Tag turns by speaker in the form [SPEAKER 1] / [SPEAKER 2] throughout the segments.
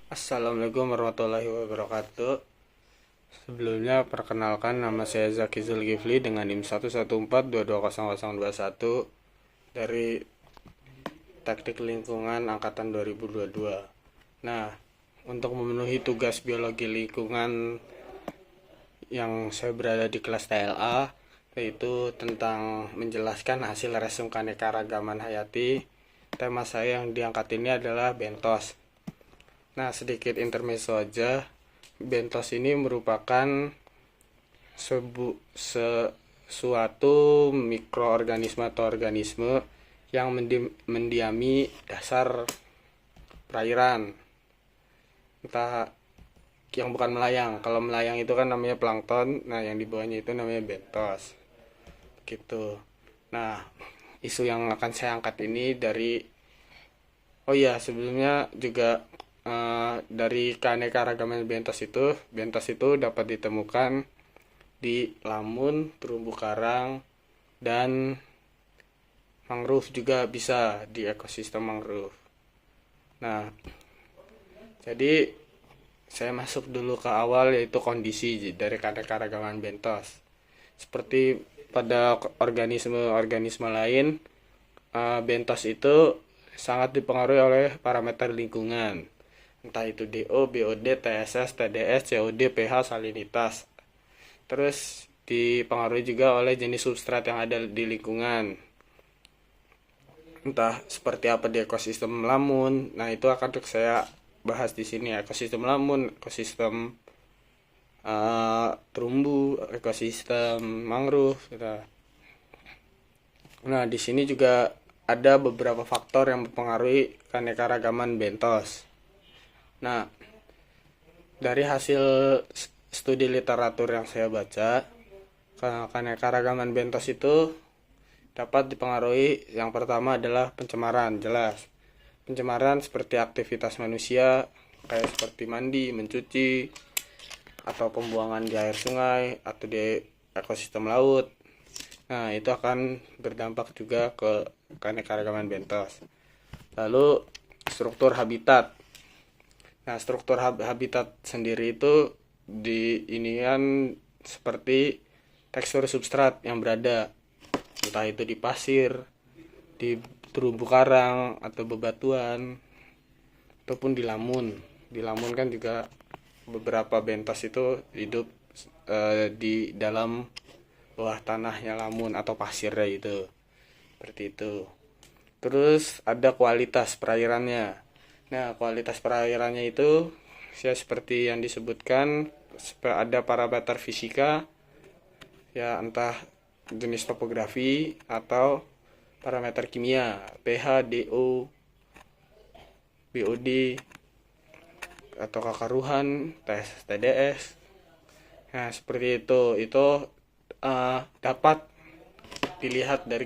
[SPEAKER 1] Assalamualaikum warahmatullahi wabarakatuh. Sebelumnya perkenalkan, nama saya Zaki Zulkifli dengan NIM 114220021 dari Teknik Lingkungan Angkatan 2022. Nah, untuk memenuhi tugas biologi lingkungan yang saya berada di kelas TLA, yaitu tentang menjelaskan hasil resum keanekaragaman hayati, tema saya yang diangkat ini adalah bentos. Nah, sedikit intermezzo aja. Bentos ini merupakan sesuatu mikroorganisme atau organisme yang mendiami dasar perairan. Entah yang bukan melayang. Kalau melayang itu kan namanya plankton. Nah, yang di bawahnya itu namanya bentos. Gitu. Nah, isu yang akan saya angkat ini dari oh iya, sebelumnya juga dari keanekaragaman bentos itu dapat ditemukan di lamun, terumbu karang, dan mangrove juga bisa di ekosistem mangrove. Nah, jadi saya masuk dulu ke awal, yaitu kondisi dari keanekaragaman bentos. Seperti pada organisme-organisme lain, bentos itu sangat dipengaruhi oleh parameter lingkungan, entah itu DO, BOD, TSS, TDS, COD, pH, salinitas. Terus dipengaruhi juga oleh jenis substrat yang ada di lingkungan, entah seperti apa di ekosistem lamun. Nah, itu akan saya bahas di sini, ekosistem lamun, ekosistem terumbu, ekosistem mangrove gitu. Nah, di sini juga ada beberapa faktor yang mempengaruhi keanekaragaman bentos. Nah, dari hasil studi literatur yang saya baca, keanekaragaman bentos itu dapat dipengaruhi, yang pertama adalah pencemaran, jelas. Pencemaran seperti aktivitas manusia, kayak seperti mandi, mencuci, atau pembuangan di air sungai, atau di ekosistem laut. Nah, itu akan berdampak juga ke keanekaragaman bentos. Lalu, struktur habitat. Nah, struktur habitat sendiri itu di inian seperti tekstur substrat yang berada, entah itu di pasir, di terumbu karang, atau bebatuan, ataupun di lamun. Di lamun kan juga beberapa bentos itu hidup di dalam bawah tanahnya lamun atau pasirnya itu. Seperti itu. Terus ada kualitas perairannya. Nah, kualitas perairannya itu ya seperti yang disebutkan, ada parameter fisika, ya entah jenis topografi atau parameter kimia, pH, DO, BOD, atau kakaruhan, TDS. Nah, seperti itu. Itu dapat dilihat dari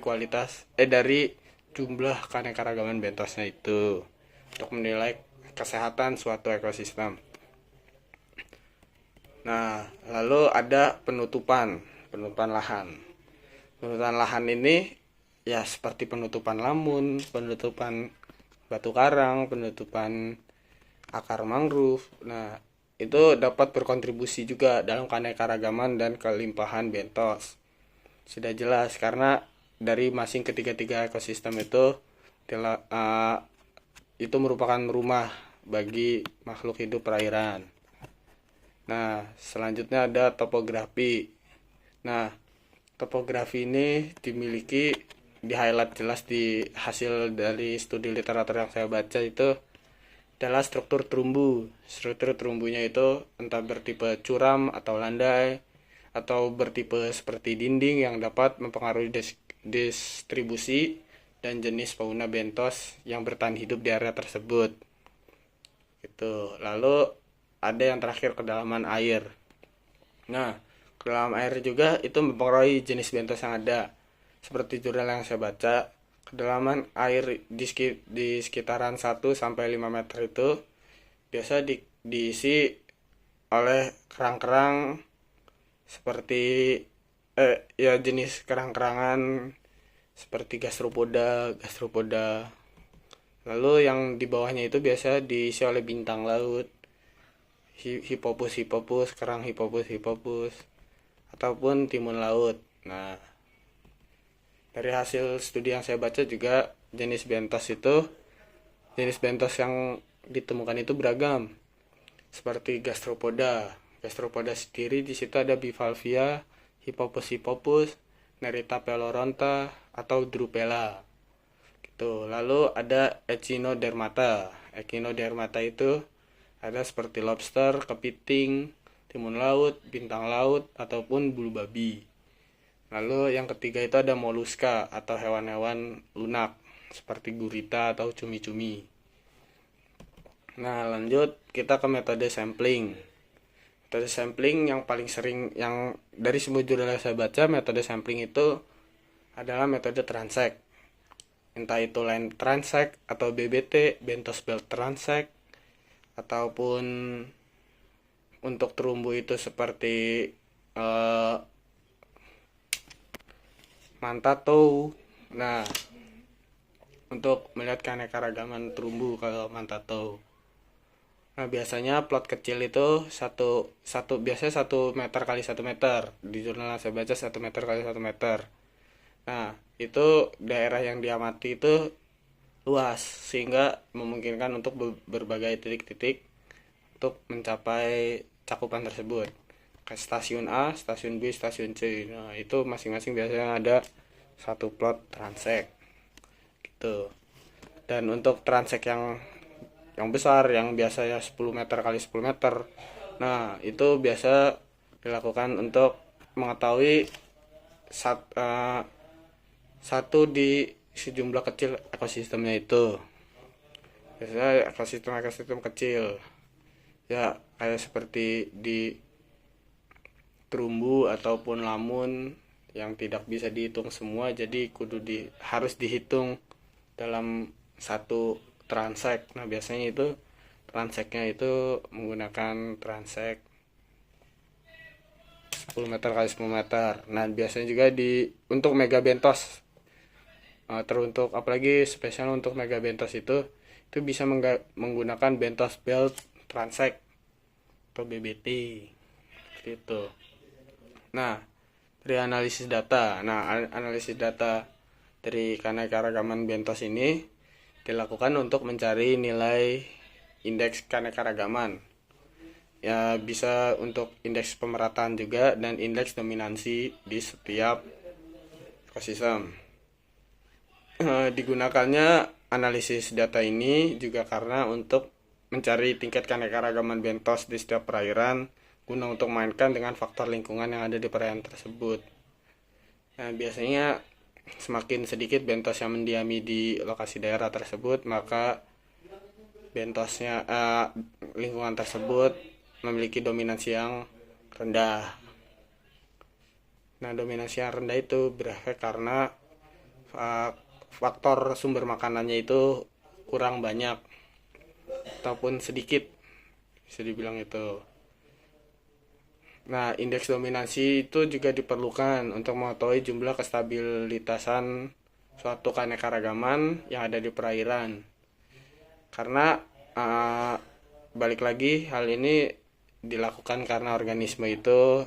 [SPEAKER 1] dari jumlah keanekaragaman bentosnya itu untuk menilai kesehatan suatu ekosistem. Nah, lalu ada penutupan lahan. Penutupan lahan ini ya seperti penutupan lamun, penutupan batu karang, penutupan akar mangrove. Nah, itu dapat berkontribusi juga dalam keanekaragaman dan kelimpahan bentos. Sudah jelas karena dari masing ketiga-tiga ekosistem itu merupakan rumah bagi makhluk hidup perairan. Nah, selanjutnya ada topografi. Nah, topografi ini di highlight jelas di hasil dari studi literatur yang saya baca itu adalah struktur terumbu. Struktur terumbunya itu entah bertipe curam atau landai, atau bertipe seperti dinding yang dapat mempengaruhi distribusi dan jenis fauna bentos yang bertahan hidup di area tersebut. Itu. Lalu ada yang terakhir, kedalaman air. Nah, kedalaman air juga itu mempengaruhi jenis bentos yang ada. Seperti jurnal yang saya baca, kedalaman air di sekitaran 1 sampai 5 meter itu biasa diisi oleh kerang-kerang seperti ya jenis kerang-kerangan seperti gastropoda Lalu yang di bawahnya itu biasa diisi oleh bintang laut, hipopus, kerang hipopus, ataupun timun laut. Nah, dari hasil studi yang saya baca juga jenis bentos yang ditemukan itu beragam, seperti gastropoda. Gastropoda sendiri di situ ada bivalvia, hipopus, nerita peloronta, atau drupela. Gitu. Lalu ada echinodermata. Echinodermata itu ada seperti lobster, kepiting, timun laut, bintang laut, ataupun bulu babi. Lalu yang ketiga itu ada moluska atau hewan-hewan lunak seperti gurita atau cumi-cumi. Nah, lanjut kita ke metode sampling. Metode sampling yang paling sering, yang dari semua judul yang saya baca, metode sampling itu adalah metode transect. Entah itu line transect atau BBT, bentos belt transect, ataupun untuk terumbu itu seperti mantatou. Nah, untuk melihat keanekaragaman terumbu kalau mantatou. Nah, biasanya plot kecil itu biasanya 1 meter kali 1 meter. Di jurnal yang saya baca 1 meter kali 1 meter. Nah, itu daerah yang diamati itu luas sehingga memungkinkan untuk berbagai titik-titik untuk mencapai cakupan tersebut. Ke stasiun A, stasiun B, stasiun C. Nah, itu masing-masing biasanya ada satu plot transect. Gitu. Dan untuk transect yang besar, yang biasanya 10 meter kali 10 meter. Nah, itu biasa dilakukan untuk mengetahui satu di sejumlah kecil ekosistemnya itu. Biasanya ekosistem kecil. Ya, kayak seperti di terumbu ataupun lamun yang tidak bisa dihitung semua, jadi harus dihitung dalam satu transect. Nah, biasanya itu transectnya itu menggunakan transect 10 meter kali 10 meter. Nah, biasanya juga untuk megabentos, teruntuk apalagi spesial untuk megabentos itu bisa menggunakan bentos belt transect atau BBT gitu. Nah, dari analisis data. Nah, analisis data dari keanekaragaman bentos ini dilakukan untuk mencari nilai indeks keanekaragaman. Ya, bisa untuk indeks pemerataan juga dan indeks dominansi di setiap ekosistem. Digunakannya analisis data ini juga karena untuk mencari tingkat keanekaragaman bentos di setiap perairan guna untuk mainkan dengan faktor lingkungan yang ada di perairan tersebut. Nah, biasanya semakin sedikit bentos yang mendiami di lokasi daerah tersebut, maka lingkungan tersebut memiliki dominansi yang rendah. Nah, dominansi yang rendah itu berefek karena faktor sumber makanannya itu kurang banyak ataupun sedikit, bisa dibilang itu. Nah, indeks dominansi itu juga diperlukan untuk mengetahui jumlah kestabilitasan suatu keanekaragaman yang ada di perairan. Karena balik lagi, hal ini dilakukan karena organisme itu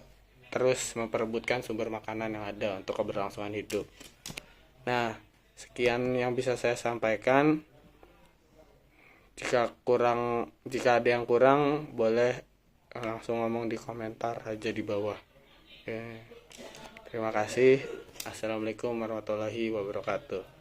[SPEAKER 1] terus memperebutkan sumber makanan yang ada untuk keberlangsungan hidup. Nah, sekian yang bisa saya sampaikan. Jika ada yang kurang, boleh langsung ngomong di komentar aja di bawah. Oke. Terima kasih. Assalamualaikum warahmatullahi wabarakatuh.